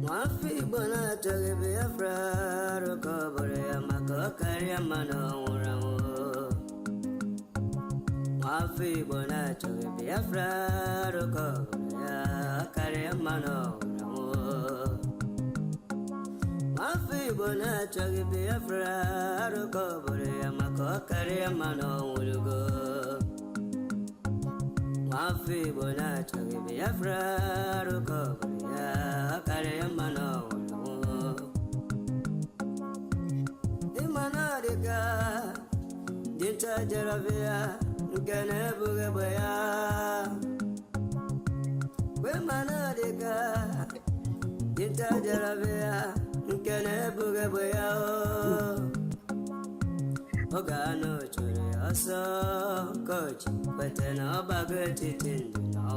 Mafi bona toge Biafra rokobore amako karia mano urawo. Mafi bona toge Biafra rokobore karia mano urawo. Mafi bona toge Biafra rokobore amako karia mano urawo. Mafi bona toge Biafra rokobore karia mano urawo. Imanariga dinta jaravia ngane buge boya. We manariga dinta jaravia ngane buge boya. Ogano chore aso coach betena bagati tindino.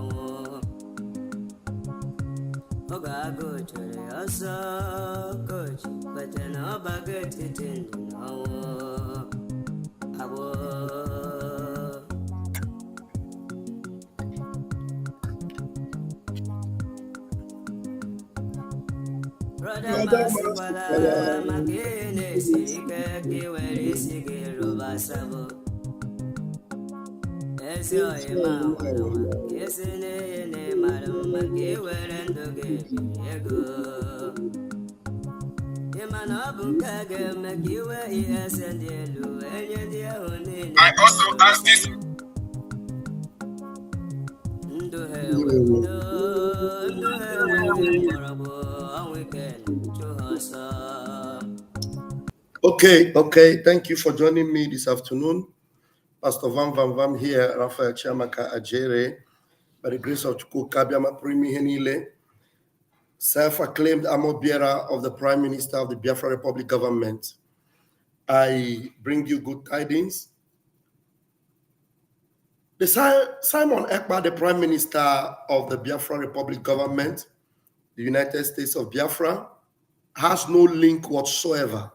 Ogago chore aso coach betena bagati tindino. Abo Brother Masipala Makine Sike Kiweri Sike Rubasabo Esyo Ema Yesene Yene Madam Makiwerendo Ego Yemanabukage Makiwe Yesendelu Enyedia Honey. I also asked this. Okay. Thank you for joining me this afternoon. Pastor Vam here, Raphael Chiamaka Ajere, by the grace of Chukwu Kabiama Primi Henile, self-acclaimed armor bearer of the Prime Minister of the Biafra Republic government. I bring you good tidings. The Simon Ekpa, the Prime Minister of the Biafra Republic government, the United States of Biafra, has no link whatsoever.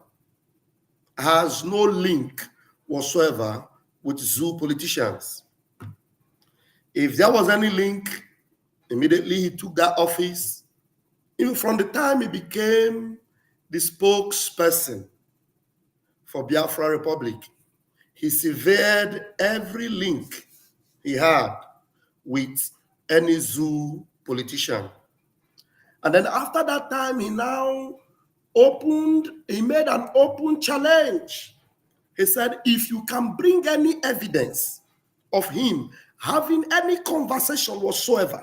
With zoo politicians. If there was any link, immediately he took that office. Even from the time he became the spokesperson for Biafra Republic, he severed every link he had with any zoo politician. And then after that time, he made an open challenge. He said, if you can bring any evidence of him having any conversation whatsoever.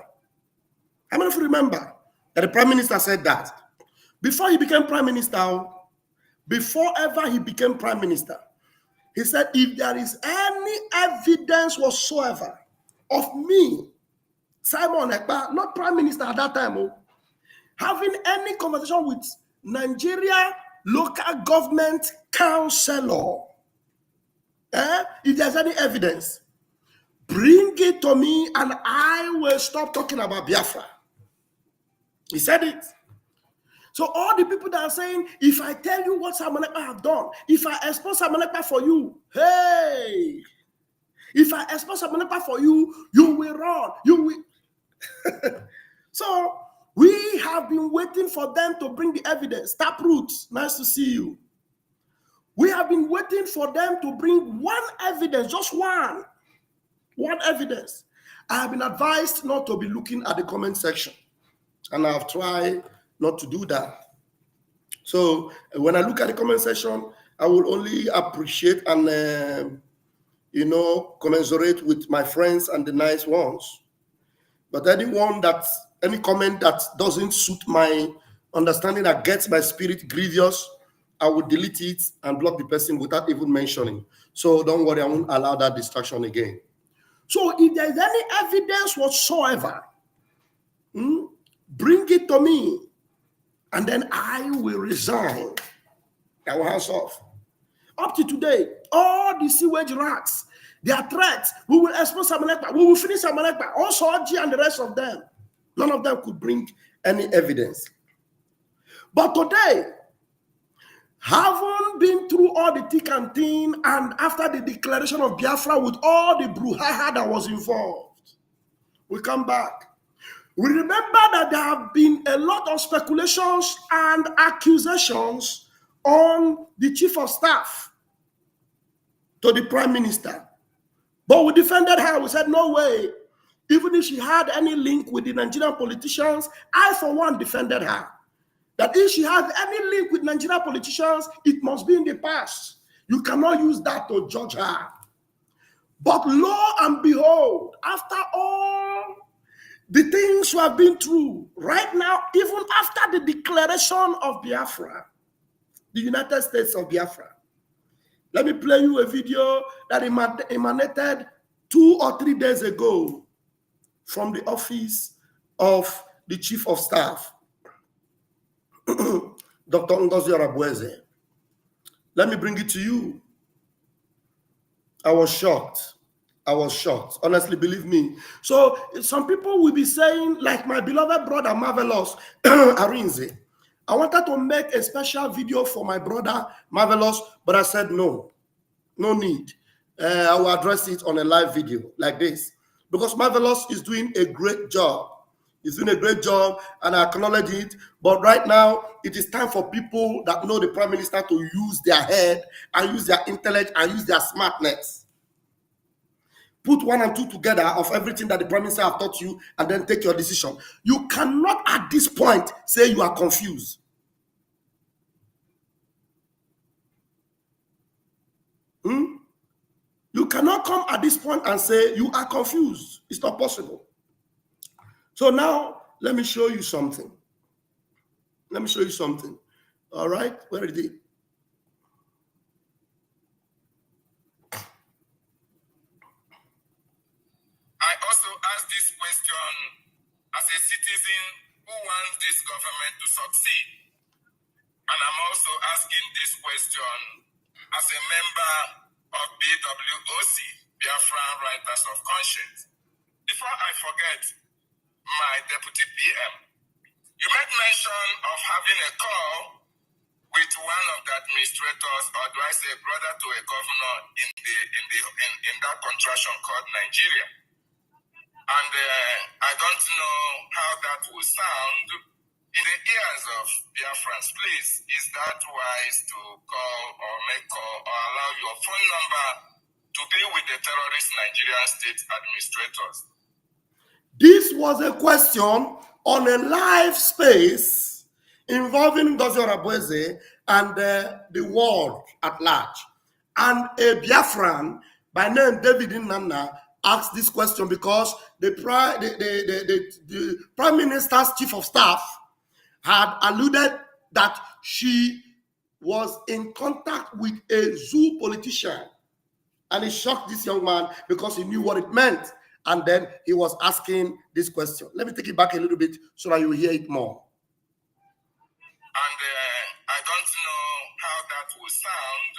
How many of you remember that the Prime Minister said that? Before he became Prime Minister, before ever he became Prime Minister, he said, if there is any evidence whatsoever of me, Simon Ekpa, not Prime Minister at that time, having any conversation with Nigeria local government councillor, if there's any evidence, bring it to me and I will stop talking about Biafra. He said it. So all the people that are saying, if I tell you what Simon Ekpa have done, if I expose Simon Ekpa for you, hey, if I expose Simon Ekpa for you, you will run. You will. So we have been waiting for them to bring the evidence. Taproot, nice to see you. We have been waiting for them to bring one evidence, just one evidence. I have been advised not to be looking at the comment section, and I have tried not to do that. So when I look at the comment section, I will only appreciate and commensurate with my friends and the nice ones. But any comment that doesn't suit my understanding, that gets my spirit grievous, I will delete it and block the person without even mentioning. So don't worry, I won't allow that distraction again. So if there is any evidence whatsoever, bring it to me, and then I will resign. I will hands off. Up to today, all the sewage rats, their threats, we will expose Simon Ekpa, we will finish Simon Ekpa, also Oji and the rest of them. None of them could bring any evidence. But today, having been through all the thick and thin, and after the declaration of Biafra with all the brouhaha that was involved, we come back. We remember that there have been a lot of speculations and accusations on the chief of staff to the prime minister. But we defended her. We said, no way. Even if she had any link with the Nigerian politicians, I, for one, defended her. That if she had any link with Nigerian politicians, it must be in the past. You cannot use that to judge her. But lo and behold, after all the things we have been through, right now, even after the declaration of Biafra, the United States of Biafra, let me play you a video that emanated 2 or 3 days ago from the office of the Chief of Staff, Dr. Ngozi Arabueze. Let me bring it to you. I was shocked. Honestly, believe me. So some people will be saying, like my beloved brother, Marvelous Arinze, I wanted to make a special video for my brother, Marvelous, but I said no need. I will address it on a live video like this because Marvelous is doing a great job. He's doing a great job and I acknowledge it. But right now, it is time for people that know the Prime Minister to use their head and use their intellect and use their smartness. Put 1 and 2 together of everything that the Prime Minister have taught you and then take your decision. You cannot at this point say you are confused. You cannot come at this point and say you are confused. It's not possible. So now, let me show you something. All right, where is it? I also ask this question as a citizen who wants this government to succeed. And I'm also asking this question as a member of BWOC, Biafra Writers of Conscience. Before I forget, my deputy PM, you made mention of having a call with one of the administrators, or do I say brother to a governor in that contraction called Nigeria. And I don't know how that will sound in the ears of Biafrans. Please, is that wise to call or make call or allow your phone number to be with the terrorist Nigerian state administrators? This was a question on a live space involving Ngozi Arabueze and the world at large. And a Biafran by name David Nnanna asked this question because the Prime Minister's Chief of Staff had alluded that she was in contact with a zoo politician. And it shocked this young man because he knew what it meant. And then he was asking this question. Let me take it back a little bit so that you will hear it more. And I don't know how that will sound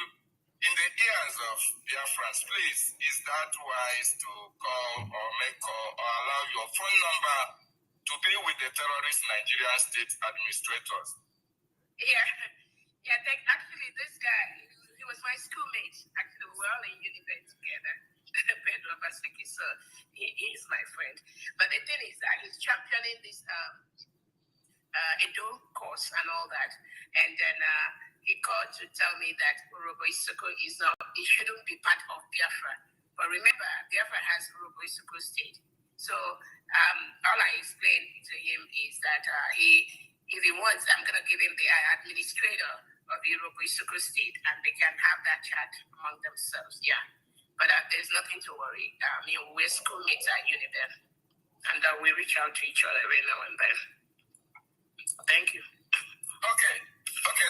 in the ears of Biafrans. Please, is that wise to call or make call or allow your phone number to be with the terrorist Nigerian state administrators? Yeah. Actually, this guy, he was my schoolmate. Actually, we were all in university together. Pedro Basiki, so he is my friend. But the thing is that he's championing this Edo course and all that. And then he called to tell me that Urobo Isoko is not, it shouldn't be part of Biafra. But remember, Biafra has Urobo Isoko state. So all I explained to him is that if he wants, I'm going to give him the administrator of the Urobo Isoko state and they can have that chat among themselves. Yeah. But there's nothing to worry. We're schoolmates at Uniben, and we reach out to each other every now and then. Thank you. Okay,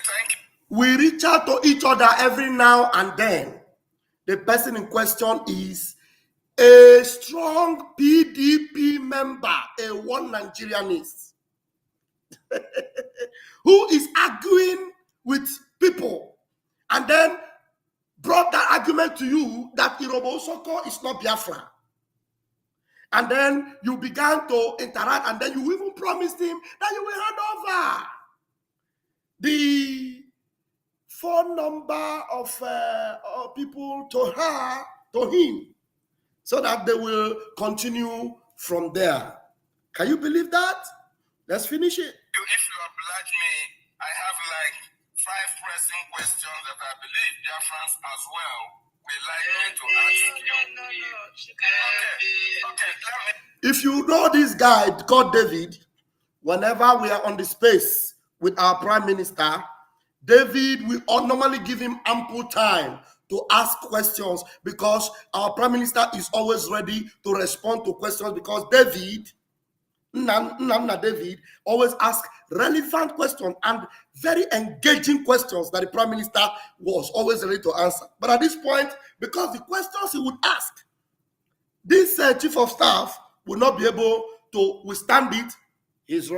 thank you. We reach out to each other every now and then. The person in question is a strong PDP member, a one Nigerianist, who is arguing with people, and then brought that argument to you that Urobo Isoko is not Biafra. And then you began to interact, and then you even promised him that you will hand over the phone number of people to him, so that they will continue from there. Can you believe that? Let's finish it. If you oblige me, I have like 5 pressing questions that I believe Biafrans as well would like me to ask you. Okay, if you know this guy called David, whenever we are on the space with our prime minister, David, we normally give him ample time to ask questions because our prime minister is always ready to respond to questions because David always ask relevant questions and very engaging questions that the prime minister was always ready to answer. But at this point, because the questions he would ask, this chief of staff will not be able to withstand it.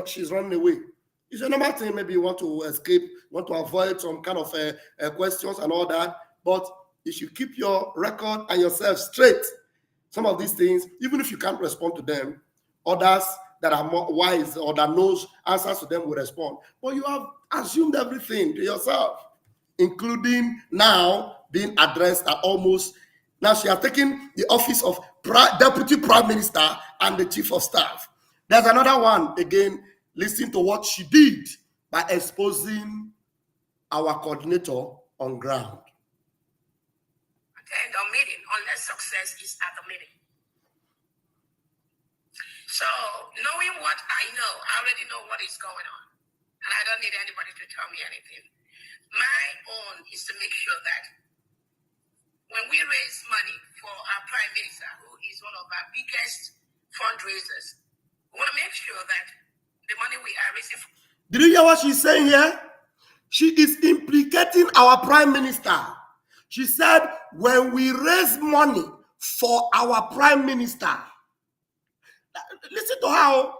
She's running away. It's a normal thing. Maybe you want to escape, want to avoid some kind of questions and all that. But you should keep your record and yourself straight. Some of these things, even if you can't respond to them, others that are more wise or that knows answers to them will respond. But you have assumed everything to yourself, including now being addressed at almost. Now she has taken the office of Deputy Prime Minister and the Chief of Staff. There's another one, again, listen to what she did by exposing our coordinator on ground. Attend a meeting unless success is at the meeting. So, knowing what I know, I already know what is going on. And I don't need anybody to tell me anything. My own is to make sure that when we raise money for our Prime Minister, who is one of our biggest fundraisers, we want to make sure that the money we are raising for... Did you hear what she's saying here? She is implicating our Prime Minister. She said, when we raise money for our Prime Minister, listen to how.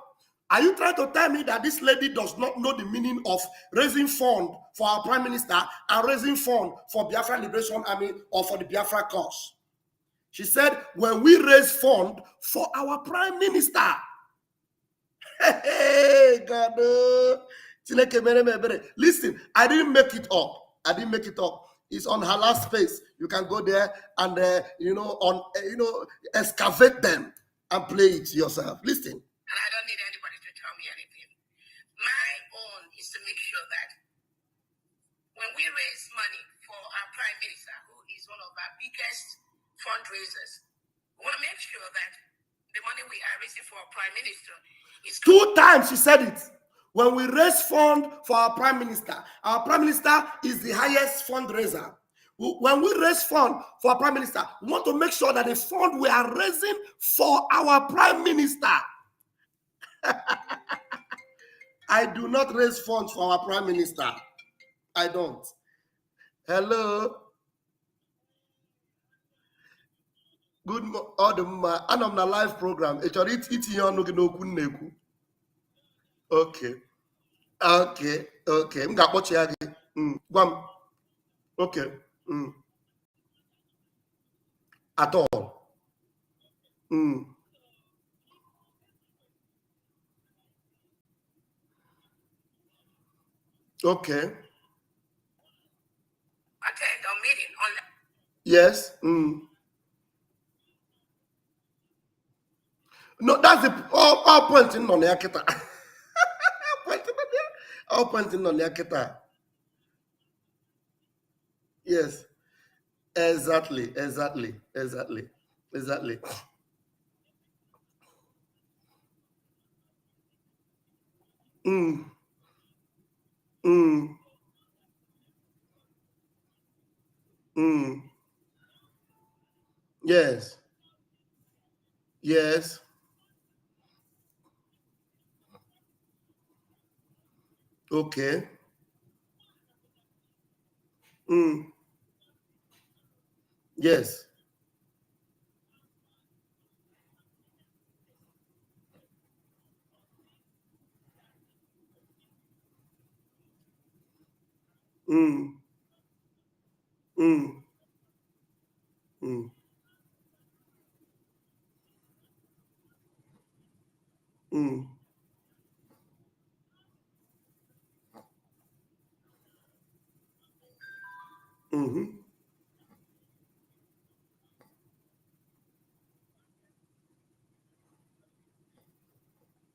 Are you trying to tell me that this lady does not know the meaning of raising fund for our Prime Minister and raising fund for Biafra Liberation Army or for the Biafra cause? She said, when we raise fund for our Prime Minister. Hey, God. Listen, I didn't make it up. It's on her last face. You can go there and excavate them and play it yourself. Listen. And I don't need anybody to tell me anything. My own is to make sure that when we raise money for our Prime Minister, who is one of our biggest fundraisers, we want to make sure that the money we are raising for our Prime Minister is... 2 times she said it. When we raise fund for our Prime Minister is the highest fundraiser. When we raise fund for our Prime Minister, we want to make sure that the fund we are raising for our Prime Minister. I do not raise funds for our Prime Minister. I don't. Hello. Good morning. I'm on a live program. Okay. Guam. Okay. At all. Okay. Attend a meeting on... Yes. No, that's the all pointing on the akita. All pointing on the akita. Yes. Exactly. Yes. Okay. Yes.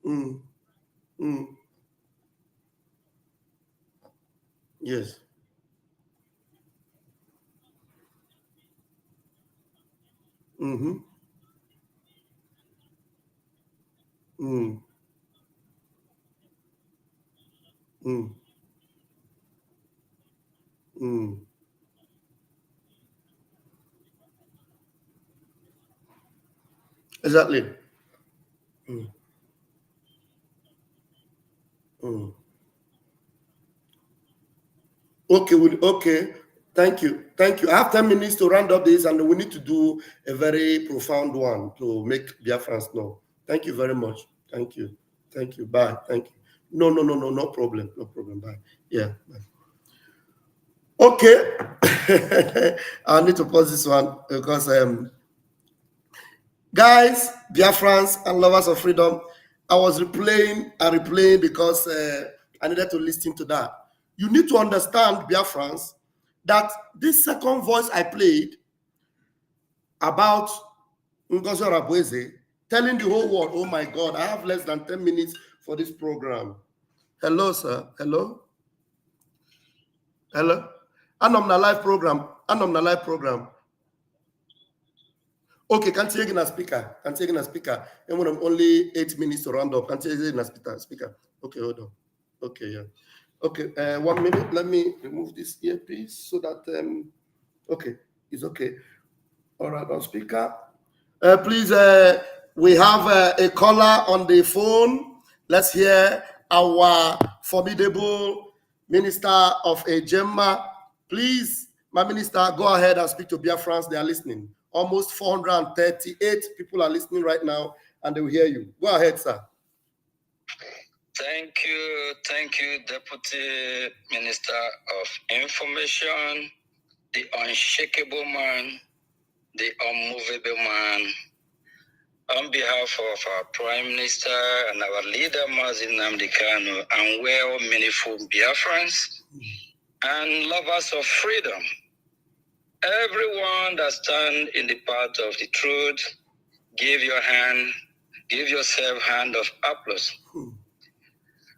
Mm. Mm. Yes. Mm-hmm. Mm. Mm. Mm. Exactly. Mm. Mm. Okay, okay. Thank you. Thank you. I have 10 minutes to round up this, and we need to do a very profound one to make Biafrans know. Thank you very much. Thank you. Thank you. Bye. Thank you. No, no, no, no, no problem. No problem. Bye. Yeah. Bye. Okay. I need to pause this one because guys, Biafrans and lovers of freedom, I was replaying and replaying because I needed to listen to that. You need to understand, Biafrans, that this second voice I played about Ngozi Rabueze, telling the whole world, oh my God, I have less than 10 minutes for this program. Hello, sir. Hello? Hello? I'm on a live program. I'm on a live program. Okay, can't take in a speaker. Can't take in a speaker. And when I'm only 8 minutes to round up, can't take in a speaker. Okay, hold on. Okay, yeah. Okay, 1 minute. Let me remove this earpiece so that okay, it's okay. All right, on speaker. Please, we have a caller on the phone. Let's hear our formidable minister of Ejema. Please, my minister, go ahead and speak to Biafrans. They are listening. Almost 438 people are listening right now, and they will hear you. Go ahead, sir. Thank you, Deputy Minister of Information, the unshakable man, the unmovable man. On behalf of our Prime Minister and our leader, Mazi Nnamdi Kanu, and well meaningful Biafrans and lovers of freedom, everyone that stand in the path of the truth, give yourself hand of applause.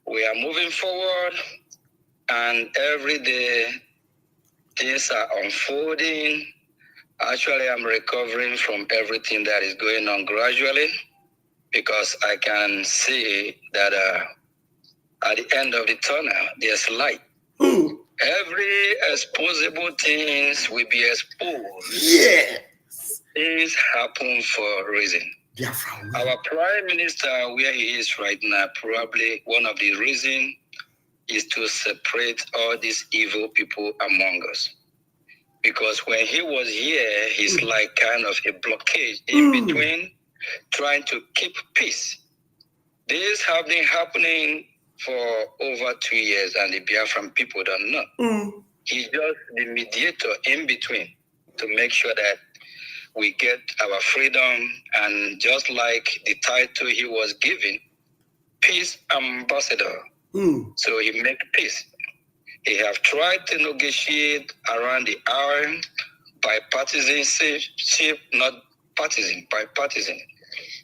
We are moving forward, and every day things are unfolding. Actually, I'm recovering from everything that is going on gradually, because I can see that at the end of the tunnel, there's light. Every exposable things will be exposed. Yeah. Things happen for a reason. Our Prime Minister, where he is right now, probably one of the reasons is to separate all these evil people among us. Because when he was here, he's like kind of a blockade in between, trying to keep peace. This have been happening for over 2 years, and the Biafran people don't know. He's just the mediator in between to make sure that we get our freedom, and just like the title he was given, Peace Ambassador. So he make peace. He have tried to negotiate around the hour by partisanship, not partisan, by partisan,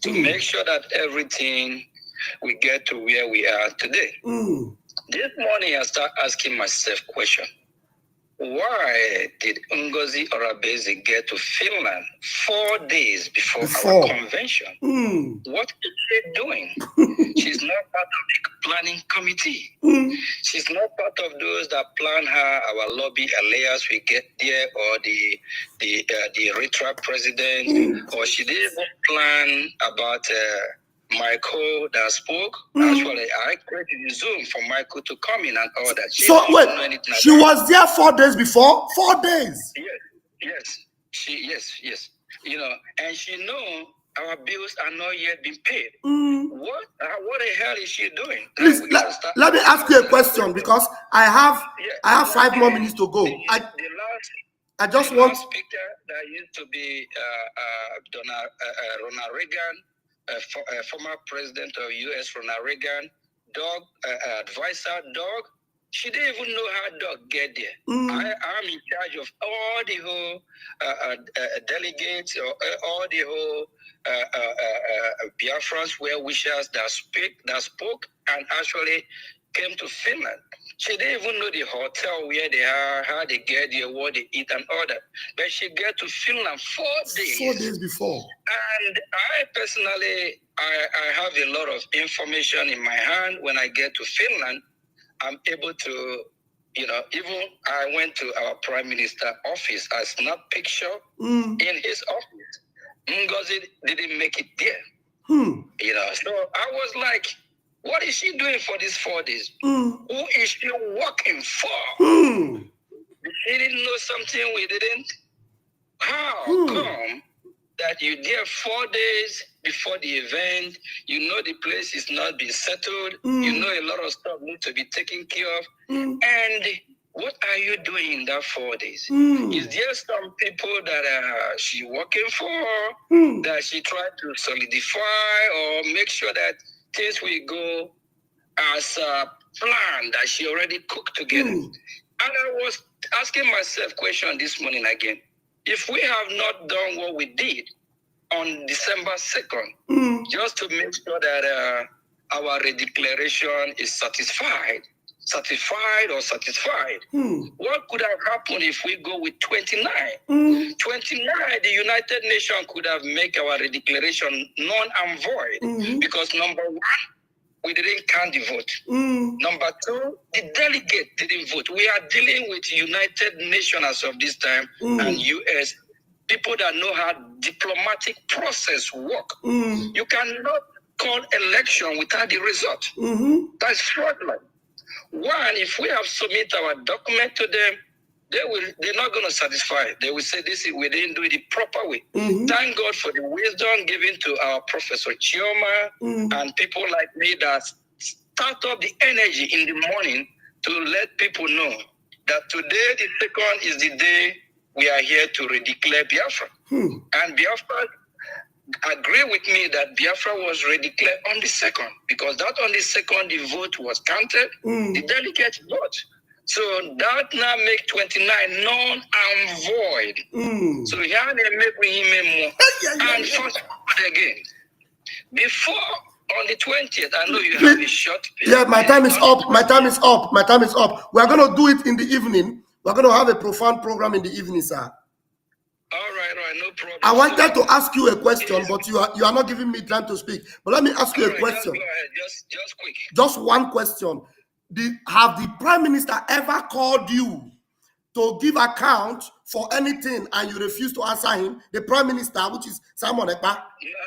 to make sure that everything we get to where we are today. This morning I start asking myself question. Why did Ngozi Orabeze get to Finland 4 days before our convention? What is she doing? She's not part of the planning committee. She's not part of those that plan her, our lobby alliance we get there, or the retro president, or she didn't even plan about Michael that spoke. Actually, I created a Zoom for Michael to come in and all that. So wait, she was there 4 days before? 4 days? Yes. You know, and she know our bills are not yet been paid. What the hell is she doing? Please, let me ask you a question, because I have 5 more minutes to go. I just want speaker that used to be Ronald Reagan, former president of U.S. Ronald Reagan, advisor, She didn't even know how dog get there. I'm in charge of all the whole delegates, or all the whole Biafrans, well-wishers that spoke and actually came to Finland. She didn't even know the hotel where they are, how they get there, what they eat and all that. But she got to Finland 4 days. 4 days before. And I personally, I have a lot of information in my hand. When I get to Finland, I'm able to, even I went to our Prime Minister office. I snapped picture in his office. Ngozi didn't make it there. So I was like, what is she doing for these 4 days? Who is she working for? She didn't know something we didn't. How come that you there 4 days before the event, you know the place is not being settled, you know a lot of stuff needs to be taken care of, and what are you doing in that 4 days? Is there some people that she working for, that she tried to solidify or make sure that things will go as planned, that she already cooked together? And I was asking myself question this morning again. If we have not done what we did on December 2nd, just to make sure that our redeclaration is certified, what could have happened if we go with 29? 29, the United Nations could have made our redeclaration null and void, because number one, we didn't count the vote. Number two, the delegate didn't vote. We are dealing with United Nations as of this time and US, people that know how diplomatic process work. You cannot call election without the result. That's fraudulent. One, if we have submitted our document to them, they're not going to satisfy. They will say we didn't do it the proper way. Thank God for the wisdom given to our Professor Chioma and people like me that start up the energy in the morning to let people know that today, the 2nd, is the day we are here to redeclare Biafra. And Biafra agree with me that Biafra was redeclared on the 2nd, because that on the 2nd, the vote was counted, the delegates vote. So that now make 29 null and void. So here they make him more. And first again, before on the 20th, I know you have a short. Yeah, my time is up. My time is up. We're going to do it in the evening. We're going to have a profound program in the evening, sir. All right, no problem. I wanted to ask you a question, but you are not giving me time to speak. But let me ask you a question. Just go ahead, just quick. Just one question. Have the Prime Minister ever called you to give account for anything and you refuse to answer him? The Prime Minister, which is Simon Ekpa? Yeah,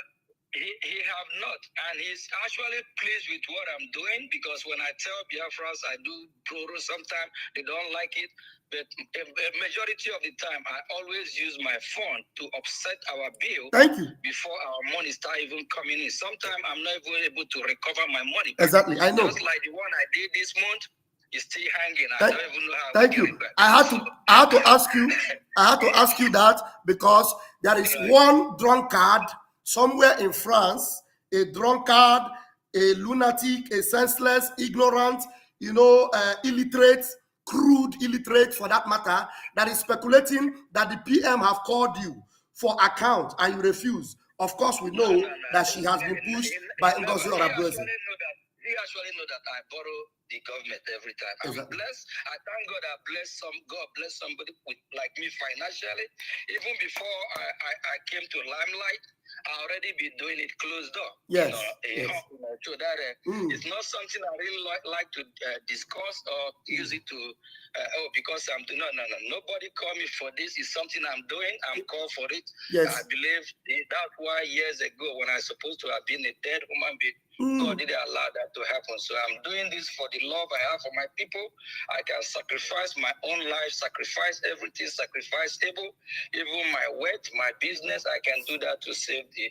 he have not, and he's actually pleased with what I'm doing, because when I tell Biafrans I do proro sometimes, they don't like it. But a majority of the time, I always use my phone to offset our bill. Thank you. Before our money start even coming in. Sometimes I'm not even able to recover my money. Exactly, I know. Just like the one I did this month, is still hanging. I don't even know how. Thank you. I had to ask you. I had to ask you that because there is one drunkard somewhere in France, a drunkard, a lunatic, a senseless, ignorant, illiterate, crude illiterate for that matter, that is speculating that the PM have called you for account and you refuse. Of course, we know that she has been pushed by Ngozi Orabueze. He actually know that I borrow the government every time. I'm blessed. I thank God I bless God bless somebody with like me financially. Even before I came to Limelight, I already been doing it closed door. Yes. So that it's not something I really like to discuss or use it to because I'm doing no. Nobody call me for this. It's something I'm doing. I'm called for it. Yes. I believe that's why years ago when I was supposed to have been a dead human being, God didn't allow that to happen. So I'm doing this for the love I have for my people. I can sacrifice my own life, sacrifice everything, sacrifice even my wealth, my business. I can do that to save the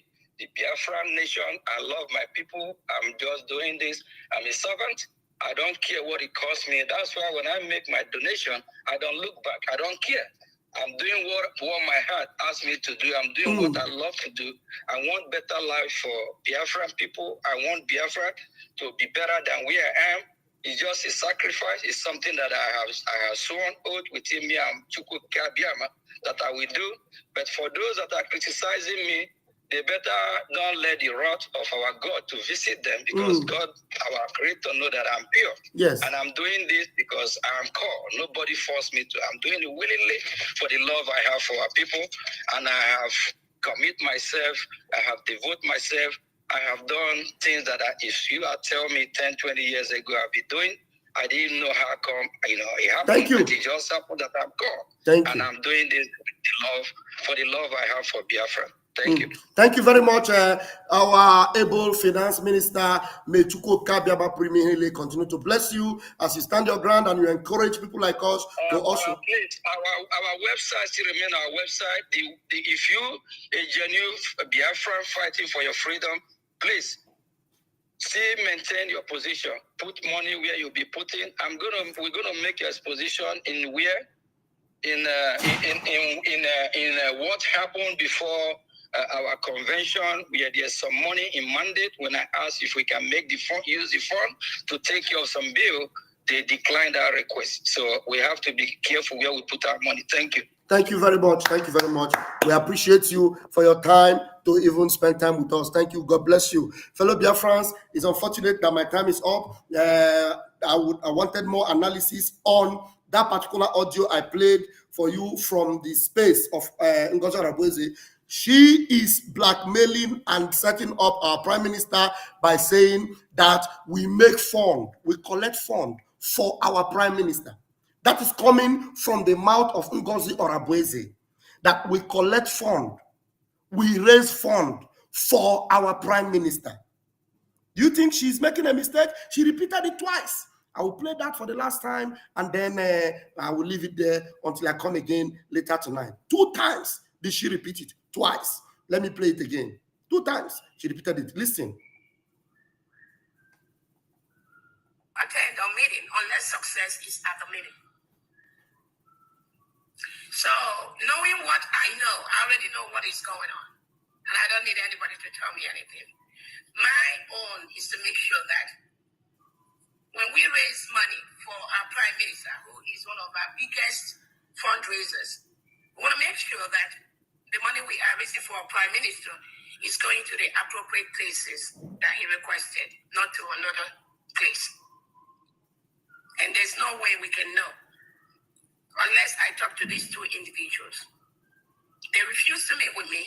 Biafran nation. I love my people. I'm just doing this. I'm a servant. I don't care what it costs me. That's why when I make my donation, I don't look back. I don't care. I'm doing what my heart asks me to do. I'm doing what I love to do. I want better life for Biafran people. I want Biafra to be better than where I am. It's just a sacrifice. It's something that I have sworn oath within me and Chukwu Kabiama that I will do. But for those that are criticizing me, they better don't let the wrath of our God to visit them, because God, our Creator, know that I'm pure. Yes. And I'm doing this because I am called. Nobody forced me to. I'm doing it willingly for the love I have for our people. And I have commit myself. I have devoted myself. I have done things that if you had told me 10, 20 years ago I'd be doing, I didn't know how come, it happened. Thank you. But it just happened that I'm called. Thank you. And I'm doing this for the love I have for Biafra. Thank you. Thank you very much, our able finance minister. May Chukwu Kabiaba Primihele continue to bless you as you stand your ground and you encourage people like us to also. Please, our website still remain our website. If you a genuine Biafran fighting for your freedom, please still maintain your position. Put money where you'll be putting. We're gonna make your exposition in where in what happened before our convention, where there's some money in mandate. When I asked if we can make the fund, use the fund to take care of some bill, they declined our request. So we have to be careful where we put our money. Thank you. Thank you very much. Thank you very much. We appreciate you for your time to even spend time with us. Thank you. God bless you. Fellow Biafrans, it's unfortunate that my time is up. I wanted more analysis on that particular audio I played for you from the space of Ngozi Arabueze. She is blackmailing and setting up our prime minister by saying that we make fund, we collect fund for our prime minister. That is coming from the mouth of Ngozi Arabueze, that we collect fund, we raise fund for our prime minister. Do you think she's making a mistake? She repeated it twice. I will play that for the last time, and then I will leave it there until I come again later tonight. 2 times did she repeat it? Twice. Let me play it again. 2 times she repeated it. Listen. Attend a meeting unless success is at the meeting. So, knowing what I know, I already know what is going on. And I don't need anybody to tell me anything. My own is to make sure that when we raise money for our prime minister, who is one of our biggest fundraisers, we want to make sure that the money we are raising for our prime minister is going to the appropriate places that he requested, not to another place. And there's no way we can know unless I talk to these 2 individuals. They refused to meet with me.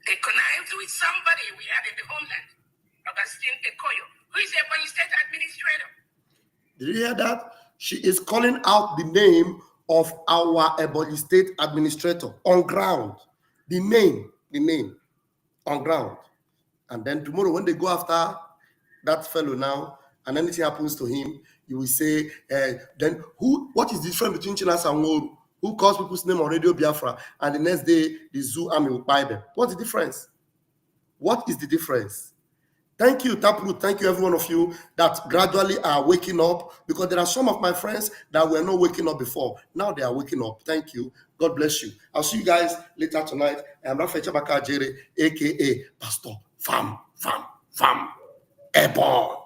They connived with somebody we had in the homeland, Augustine Ekoyo, who is a state administrator. Did you hear that? She is calling out the name of our Ebonyi State administrator on ground. The name on ground. And then tomorrow when they go after that fellow now, and anything happens to him, you will say, then what is the difference between Chinas and Woru, who calls people's name on Radio Biafra, and the next day the zoo army will buy them? What's the difference? What is the difference? Thank you, Taproot. Thank you, every one of you that gradually are waking up, because there are some of my friends that were not waking up before. Now they are waking up. Thank you. God bless you. I'll see you guys later tonight. I'm Rafael Chabaka Jere, aka Pastor Fam, Airborne.